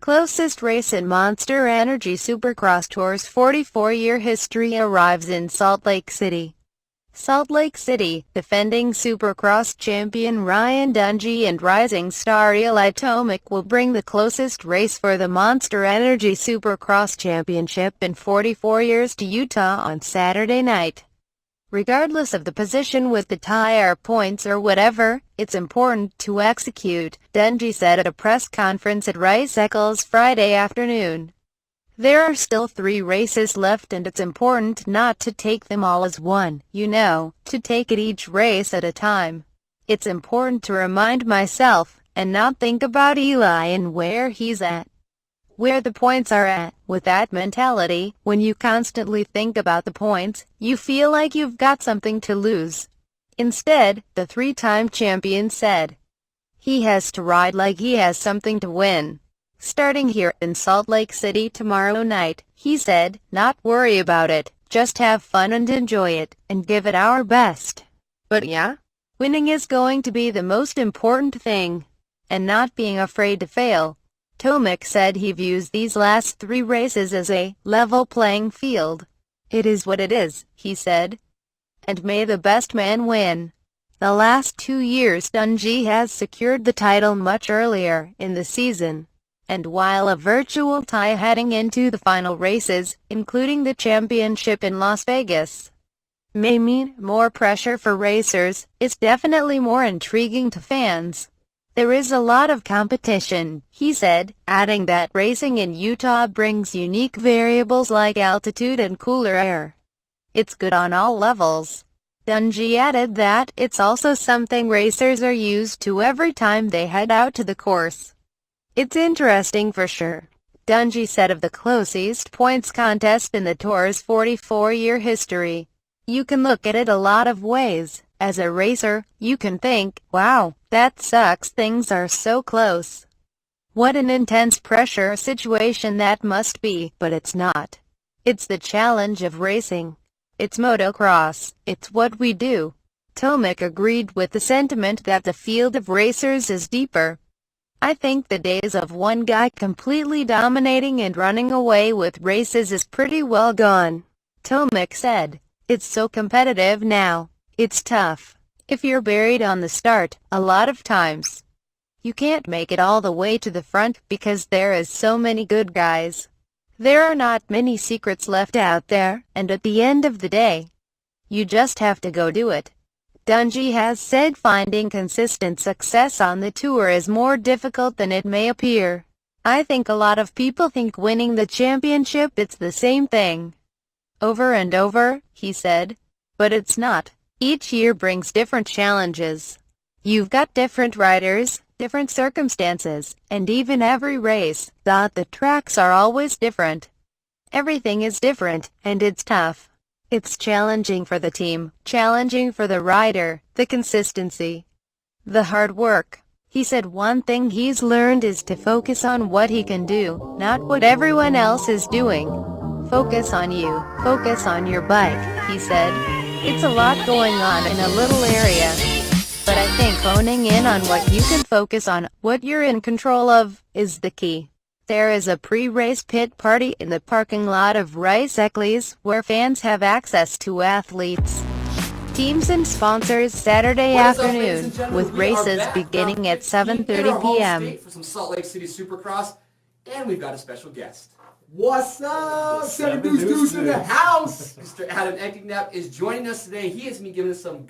Closest race in Monster Energy Supercross Tour's 44-year history arrives in Salt Lake City. Salt Lake City, defending Supercross champion Ryan Dungey and rising star Eli Tomac will bring the closest race for the Monster Energy Supercross Championship in 44 years to Utah on Saturday night. Regardless of the position with the tire, points or whatever, it's important to execute, Dungey said at a press conference at Rice-Eccles Friday afternoon. There are still 3 races left and it's important not to take them all as one, to take it each race at a time. It's important to remind myself, and not think about Eli and where he's at, where the points are at. With that mentality, when you constantly think about the points, you feel like you've got something to lose. Instead, the 3-time champion said, he has to ride like he has something to win. Starting here in Salt Lake City tomorrow night, he said, not worry about it, just have fun and enjoy it, and give it our best. But yeah, winning is going to be the most important thing, and not being afraid to fail. Tomac said he views these last 3 races as a level playing field. It is what it is, he said. And may the best man win. The last 2 years Dungey has secured the title much earlier in the season, and while a virtual tie heading into the final races, including the championship in Las Vegas, may mean more pressure for racers, it's definitely more intriguing to fans. There is a lot of competition, he said, adding that racing in Utah brings unique variables like altitude and cooler air. It's good on all levels. Dungey added that it's also something racers are used to every time they head out to the course. It's interesting for sure, Dungey said of the closest points contest in the Tour's 44-year history. You can look at it a lot of ways. As a racer, you can think, wow, that sucks, things are so close. What an intense pressure situation that must be, but it's not. It's the challenge of racing. It's motocross, it's what we do. Tomac agreed with the sentiment that the field of racers is deeper. I think the days of one guy completely dominating and running away with races is pretty well gone. Tomac said, it's so competitive now. It's tough. If you're buried on the start, a lot of times, you can't make it all the way to the front because there is so many good guys. There are not many secrets left out there, and at the end of the day, you just have to go do it. Dungey has said finding consistent success on the tour is more difficult than it may appear. I think a lot of people think winning the championship it's the same thing over and over, he said. But it's not. Each year brings different challenges. You've got different riders, different circumstances, and even every race, the tracks are always different. Everything is different, and it's tough. It's challenging for the team, challenging for the rider, the consistency, the hard work. He said one thing he's learned is to focus on what he can do, not what everyone else is doing. Focus on you, focus on your bike, he said. It's a lot going on in a little area, but I think honing in on what you can focus on, what you're in control of, is the key. There is a pre-race pit party in the parking lot of Rice-Eccles where fans have access to athletes, teams and sponsors Saturday afternoon, with races beginning at 7:30 p.m. For some Salt Lake City Supercross, and we've got a special guest. What's up? Seven Deuce in the house. Mr. Adam Eckignap is joining us today. He has been giving us some good